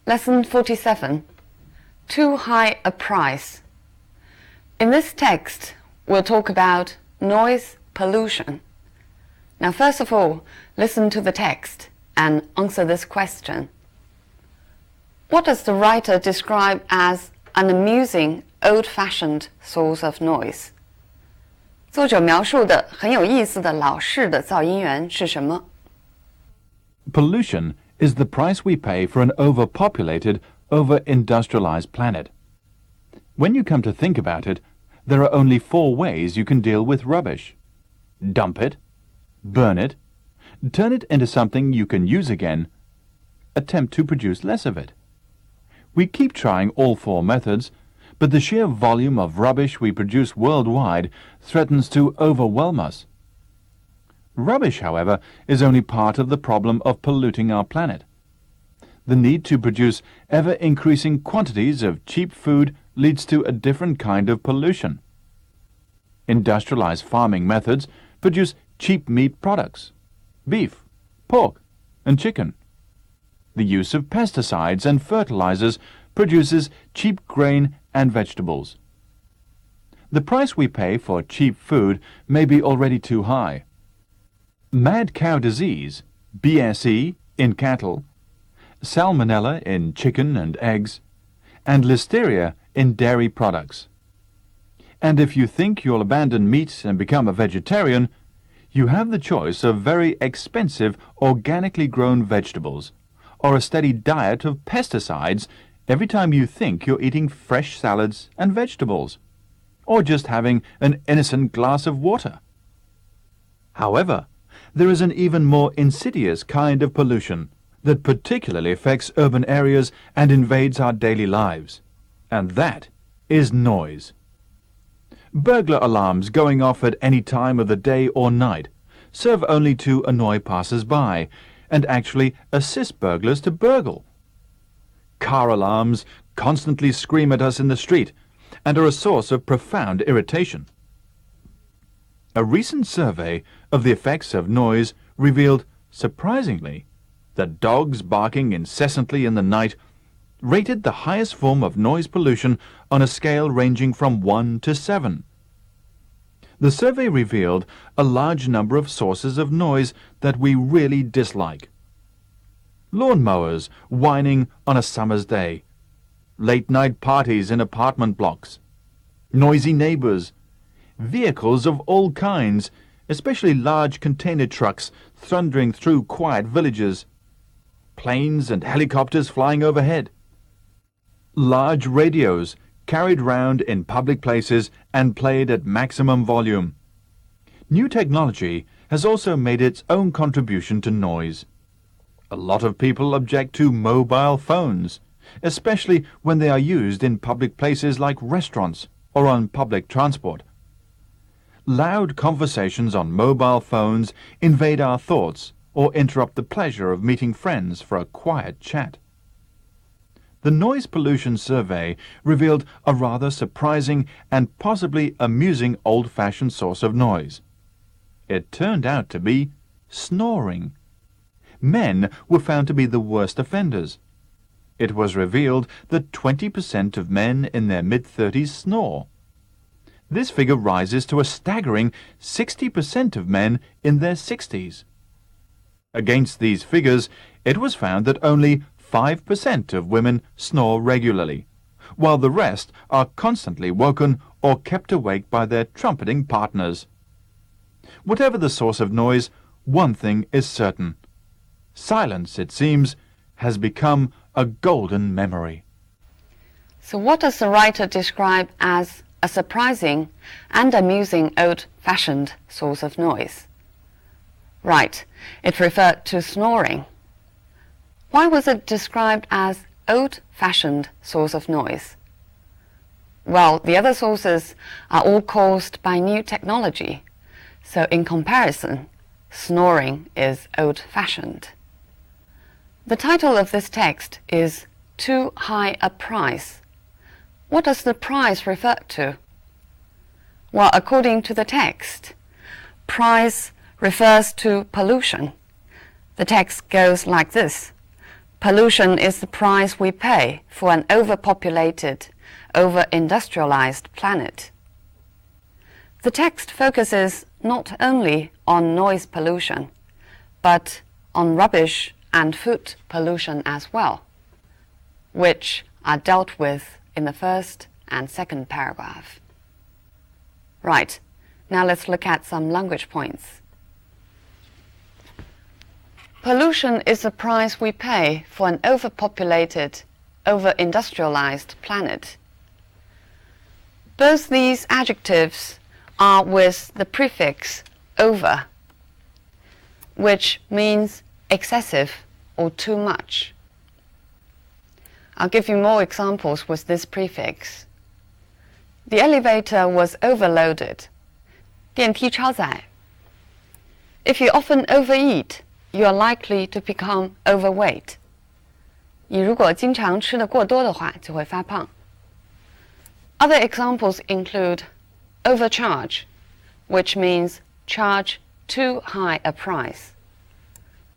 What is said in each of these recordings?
Lesson 47, Too High a Price. In this text, we'll talk about noise pollution. Now, first of all, listen to the text and answer this question. What does the writer describe as an amusing, old-fashioned source of noise? 作者描述的很有意思的老式的噪音源是什么？ Pollution is the price we pay for an overpopulated, over-industrialized planet. When you come to think about it, there are only 4 ways you can deal with rubbish. Dump it, burn it, turn it into something you can use again, attempt to produce less of it. We keep trying all 4 methods, but the sheer volume of rubbish we produce worldwide threatens to overwhelm us. Rubbish, however, is only part of the problem of polluting our planet. The need to produce ever-increasing quantities of cheap food leads to a different kind of pollution. Industrialized farming methods produce cheap meat products, beef, pork, and chicken. The use of pesticides and fertilizers produces cheap grain and vegetables. The price we pay for cheap food may be already too high. Mad cow disease, BSE, in cattle, salmonella in chicken and eggs, and listeria in dairy products. And if you think you'll abandon meat and become a vegetarian, you have the choice of very expensive organically grown vegetables, or a steady diet of pesticides every time you think you're eating fresh salads and vegetables, or just having an innocent glass of water. However, there is an even more insidious kind of pollution that particularly affects urban areas and invades our daily lives, and that is noise. Burglar alarms going off at any time of the day or night serve only to annoy passers-by and actually assist burglars to burgle. Car alarms constantly scream at us in the street and are a source of profound irritation. A recent survey of the effects of noise revealed, surprisingly, that dogs barking incessantly in the night rated the highest form of noise pollution on a scale ranging from 1 to 7. The survey revealed a large number of sources of noise that we really dislike. Lawnmowers whining on a summer's day, late-night parties in apartment blocks, noisy neighbors, vehicles of all kinds, especially large container trucks thundering through quiet villages, planes and helicopters flying overhead, large radios carried round in public places and played at maximum volume. New technology has also made its own contribution to noise. A lot of people object to mobile phones, especially when they are used in public places like restaurants or on public transport. Loud conversations on mobile phones invade our thoughts or interrupt the pleasure of meeting friends for a quiet chat. The Noise Pollution Survey revealed a rather surprising and possibly amusing old-fashioned source of noise. It turned out to be snoring. Men were found to be the worst offenders. It was revealed that 20% of men in their mid-30s snore. This figure rises to a staggering 60% of men in their 60s. Against these figures, it was found that only 5% of women snore regularly, while the rest are constantly woken or kept awake by their trumpeting partners. Whatever the source of noise, one thing is certain. Silence, it seems, has become a golden memory. So what does the writer describe as a surprising and amusing old-fashioned source of noise? Right, it referred to snoring. Why was it described as old-fashioned source of noise? Well, the other sources are all caused by new technology, so in comparison, snoring is old-fashioned. The title of this text is Too High a Price. What does the price refer to? Well, according to the text, price refers to pollution. The text goes like this. Pollution is the price we pay for an overpopulated, over-industrialized planet. The text focuses not only on noise pollution, but on rubbish and food pollution as well, which are dealt with in the first and second paragraph. Right, now let's look at some language points. Pollution is the price we pay for an overpopulated, over-industrialized planet. Both these adjectives are with the prefix over, which means excessive or too much. I'll give you more examples with this prefix. The elevator was overloaded. 电梯超载. If you often overeat, you are likely to become overweight. 你如果经常吃得过多的话，就会发胖。Other examples include overcharge, which means charge too high a price,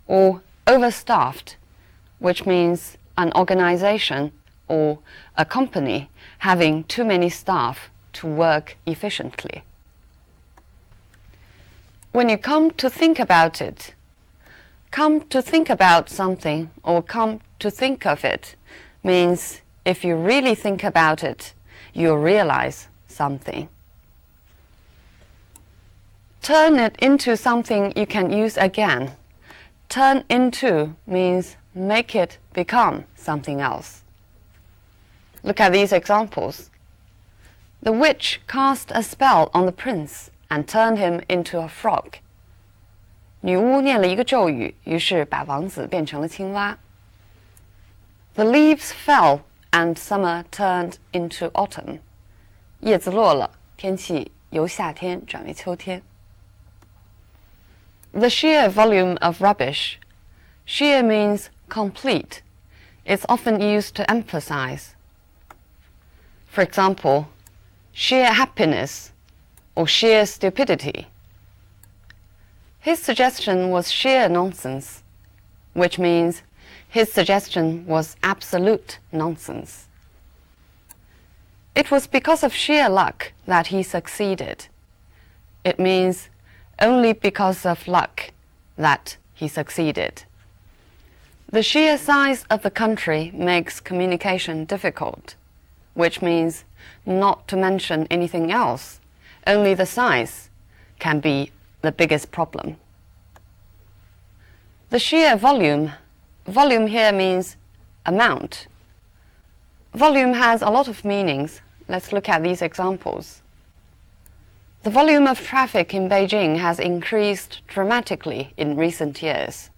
or overstaffed, which means an organization or a company having too many staff to work efficiently. When you come to think about it, come to think about something or come to think of it means if you really think about it, you'll realize something. Turn it into something you can use again. Turn into means make it become something else. Look at these examples. The witch cast a spell on the prince and turned him into a frog. 女巫念了一个咒语，于是把王子变成了青蛙。The leaves fell and summer turned into autumn. 叶子落了，天气由夏天转为秋天。The sheer volume of rubbish. Sheer means complete. It's often used to emphasize. For example, sheer happiness or sheer stupidity. His suggestion was sheer nonsense, which means his suggestion was absolute nonsense. It was because of sheer luck that he succeeded. It means only because of luck that he succeeded. The sheer size of the country makes communication difficult, which means not to mention anything else, only the size can be the biggest problem. The sheer volume. Volume here means amount. Volume has a lot of meanings. Let's look at these examples. The volume of traffic in Beijing has increased dramatically in recent years.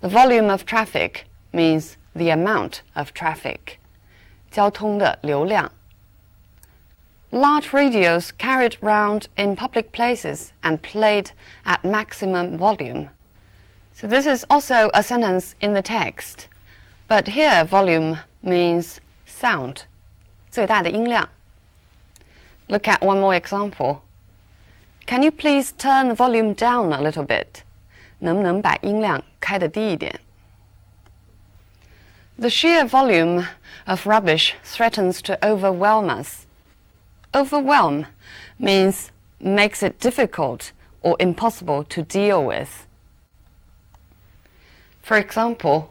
The volume of traffic means the amount of traffic. 交通的流量。Large radios carried round in public places and played at maximum volume. So this is also a sentence in the text, but here volume means sound, 最大的音量。Look at one more example. Can you please turn the volume down a little bit? 能不能把音量开得低一点？ The sheer volume of rubbish threatens to overwhelm us. Overwhelm means makes it difficult or impossible to deal with. For example,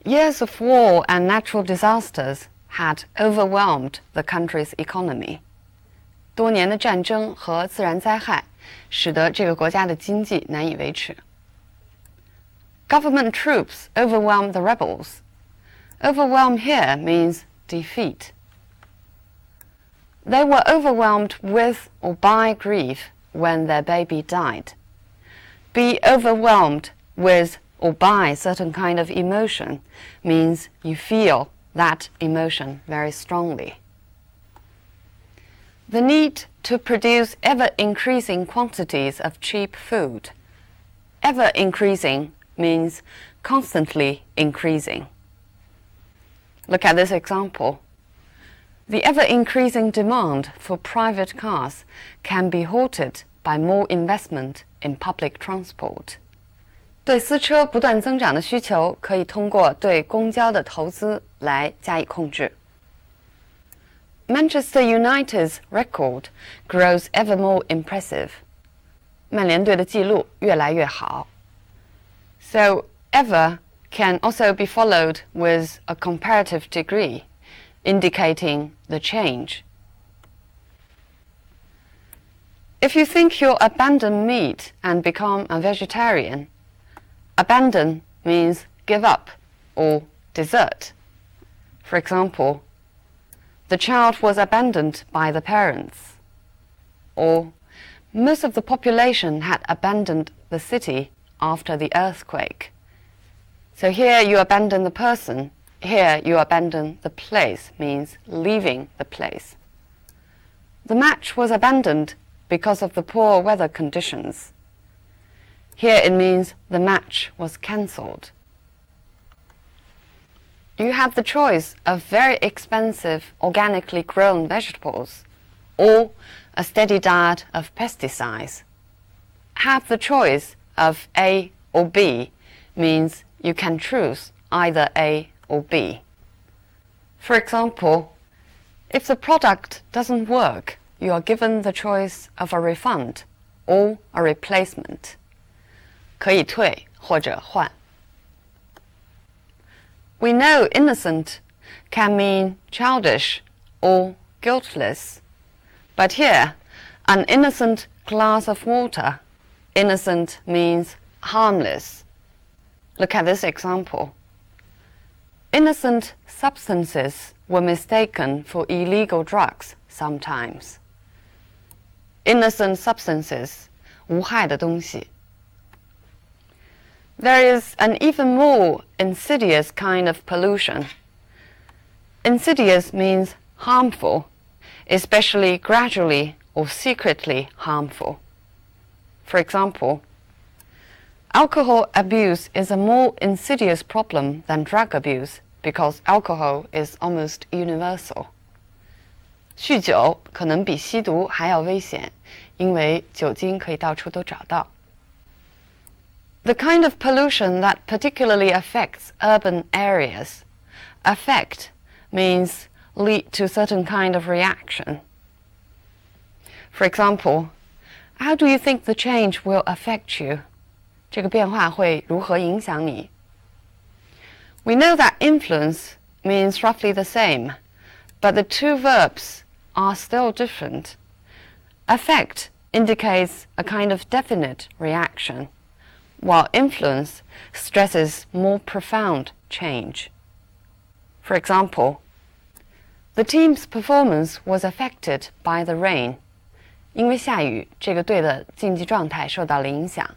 years of war and natural disasters had overwhelmed the country's economy. 多年的战争和自然灾害使得这个国家的经济难以维持。Government troops overwhelmed the rebels. Overwhelm here means defeat. They were overwhelmed with or by grief when their baby died. Be overwhelmed with or by certain kind of emotion means you feel that emotion very strongly. The need to produce ever-increasing quantities of cheap food. Ever-increasing means constantly increasing. Look at this example. The ever-increasing demand for private cars can be halted by more investment in public transport. 对私车不断增长的需求，可以通过对公交的投资来加以控制。Manchester United's record grows ever more impressive. 曼联队的记录越来越好。So, ever can also be followed with a comparative degree, indicating the change. If you think you'll abandon meat and become a vegetarian, abandon means give up or desert. For example, the child was abandoned by the parents. Or, most of the population had abandoned the city after the earthquake. So here you abandon the person, here you abandon the place, means leaving the place. The match was abandoned because of the poor weather conditions. Here it means the match was cancelled. You have the choice of very expensive organically grown vegetables or a steady diet of pesticides. Have the choice of A or B means you can choose either A or B. For example, if the product doesn't work, you are given the choice of a refund or a replacement. 可以退或者换。We know innocent can mean childish or guiltless, but here, an innocent glass of water, innocent means harmless. Look at this example. Innocent substances were mistaken for illegal drugs sometimes. Innocent substances, 无害的东西。There is an even more insidious kind of pollution. Insidious means harmful, especially gradually or secretly harmful. For example, alcohol abuse is a more insidious problem than drug abuse because alcohol is almost universal. 酗酒可能比吸毒还要危险，因为酒精可以到处都找到。The kind of pollution that particularly affects urban areas. Affect means lead to certain kind of reaction. For example, how do you think the change will affect you? 这个变化会如何影响你？ We know that influence means roughly the same, but the two verbs are still different. Affect indicates a kind of definite reaction, while influence stresses more profound change. For example, the team's performance was affected by the rain. 因为下雨，这个队的竞技状态受到了影响。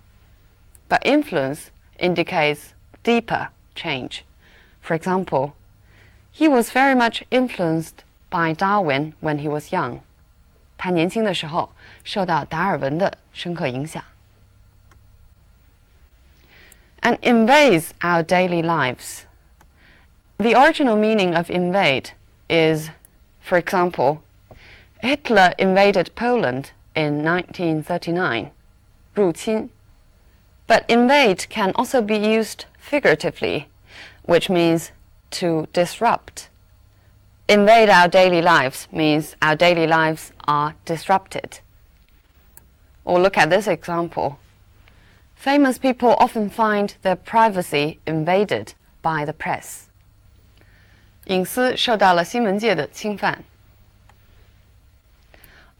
But influence indicates deeper change. For example, he was very much influenced by Darwin when he was young. 他年轻的时候受到达尔文的深刻影响。And invades our daily lives. The original meaning of invade is, for example, Hitler invaded Poland in 1939. 入侵. But invade can also be used figuratively, which means to disrupt. Invade our daily lives means our daily lives are disrupted. Or look at this example. Famous people often find their privacy invaded by the press. 隐私受到了新闻界的侵犯。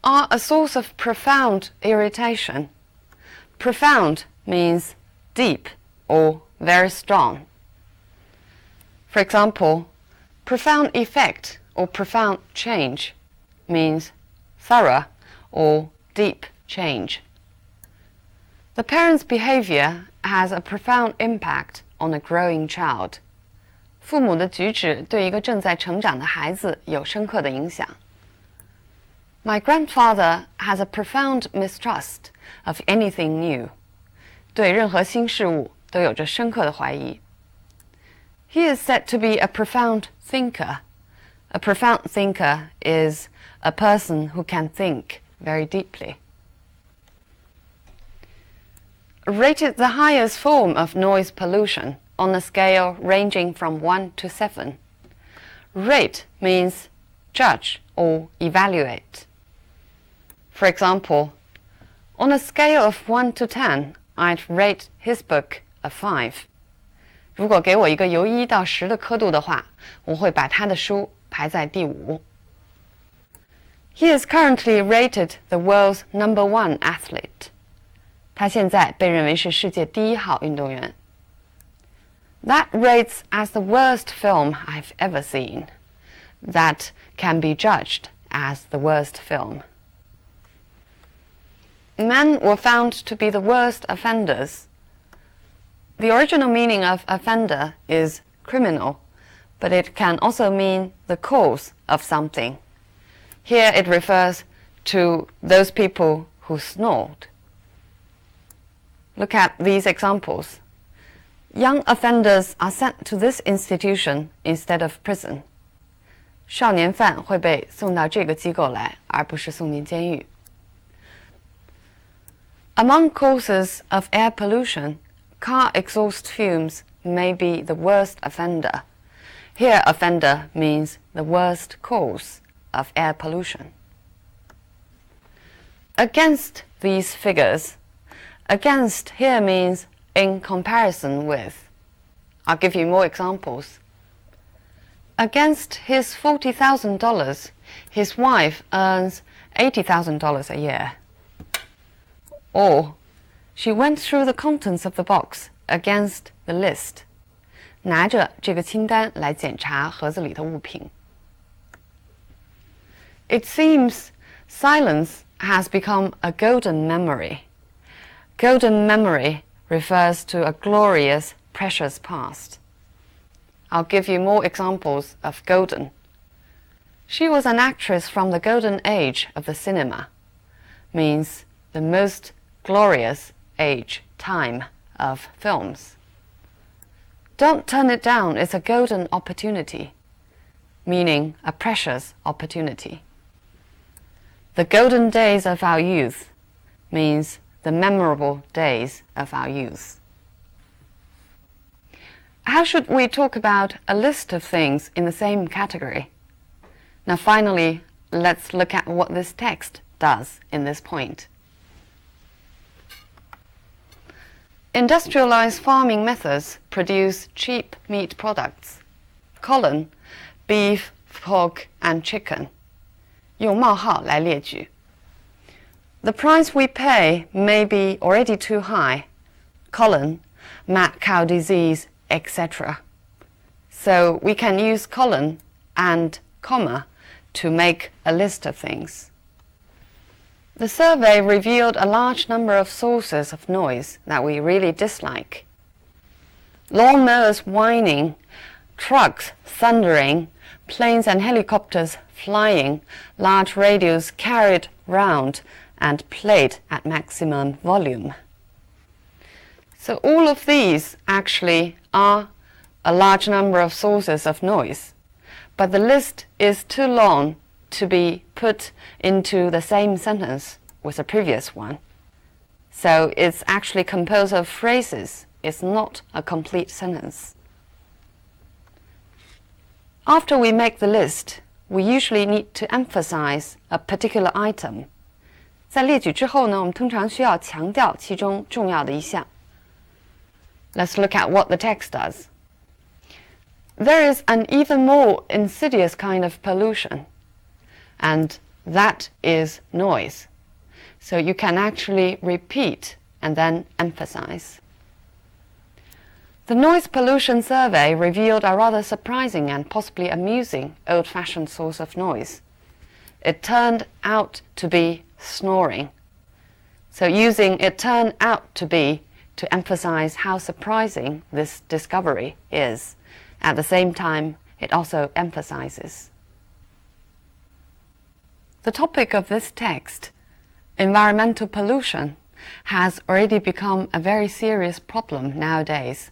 Are a source of profound irritation. Profound means deep or very strong. For example, profound effect or profound change means thorough or deep change. The parent's behavior has a profound impact on a growing child. 父母的举止对一个正在成长的孩子有深刻的影响。My grandfather has a profound mistrust of anything new. 对任何新事物都有着深刻的怀疑。He is said to be a profound thinker. A profound thinker is a person who can think very deeply. rated the highest form of noise pollution on a scale ranging from 1 to 7. Rate means judge or evaluate. For example, on a scale of 1 to 10, I'd rate his book a 5. 如果给我一个由1到10的刻度的话，我会把他的书排在第5。He is currently rated the world's number 1 athlete. 他现在被认为是世界第1号运动员。That rates as the worst film I've ever seen. That can be judged as the worst film. Men were found to be the worst offenders. The original meaning of offender is criminal, but it can also mean the cause of something. Here it refers to those people who snored. Look at these examples. Young offenders are sent to this institution instead of prison. 少年犯会被送到这个机构来，而不是送进监狱。Among causes of air pollution, car exhaust fumes may be the worst offender. Here, offender means the worst cause of air pollution. Against these figures, against here means in comparison with. I'll give you more examples. Against his $40,000, his wife earns $80,000 a year. Or, she went through the contents of the box against the list. 拿着这个清单来检查盒子里的物品。It seems silence has become a golden memory. Golden memory refers to a glorious, precious past. I'll give you more examples of golden. She was an actress from the golden age of the cinema. Means the most glorious age, time of films. Don't turn it down, it's a golden opportunity, meaning a precious opportunity. The golden days of our youth means the memorable days of our youth. How should we talk about a list of things in the same category? Now finally, let's look at what this text does in this point. Industrialized farming methods produce cheap meat products. Colon, beef, pork, and chicken. 用冒号来列举。The price we pay may be already too high. Colon, mad cow disease, etc. So we can use colon and comma to make a list of things. The survey revealed a large number of sources of noise that we really dislike. Lawnmowers whining, trucks thundering, planes and helicopters flying, large radios carried round and played at maximum volume. So all of these actually are a large number of sources of noise, but the list is too long to be put into the same sentence with the previous one. So it's actually composed of phrases. It's not a complete sentence. After we make the list, we usually need to emphasize a particular item. 在列举之后呢，我们通常需要强调其中重要的一项。Let's look at what the text does. There is an even more insidious kind of pollution, and that is noise. So you can actually repeat and then emphasize. The noise pollution survey revealed a rather surprising and possibly amusing old-fashioned source of noise. It turned out to be snoring. So using it turned out to be to emphasize how surprising this discovery is. At the same time, it also emphasizes. The topic of this text, environmental pollution, has already become a very serious problem nowadays,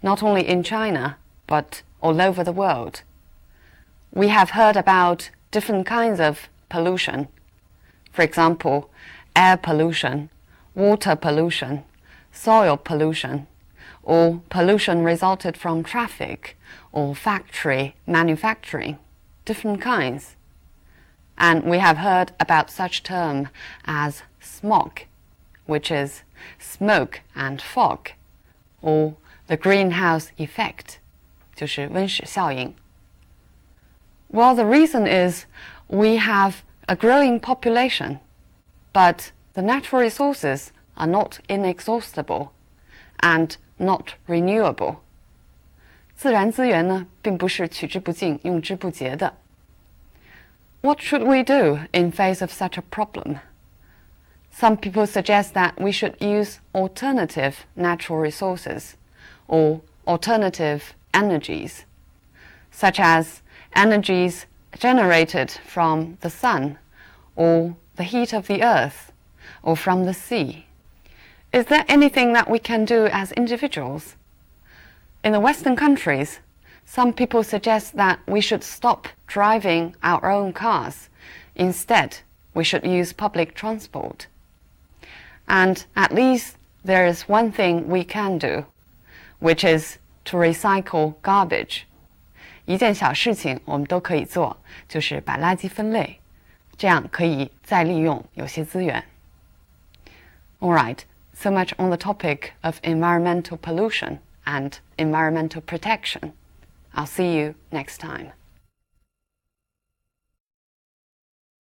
not only in China, but all over the world. We have heard about different kinds of pollution. For example, air pollution, water pollution, soil pollution, or pollution resulted from traffic or factory manufacturing, different kinds. And we have heard about such term as smog, which is smoke and fog, or the greenhouse effect, 就是温室效应. Well, the reason is we have a growing population, but the natural resources are not inexhaustible and not renewable. 自然资源呢，并不是取之不尽、用之不竭的。What should we do in face of such a problem? Some people suggest that we should use alternative natural resources or alternative energies, such as energies generated from the sun or the heat of the earth or from the sea. Is there anything that we can do as individuals? In the Western countries, some people suggest that we should stop driving our own cars. Instead, we should use public transport. And at least there is one thing we can do, which is to recycle garbage. 一件小事情我们都可以做，就是把垃圾分类，这样可以再利用有些资源。All right, so much on the topic of environmental pollution and environmental protection. I'll see you next time.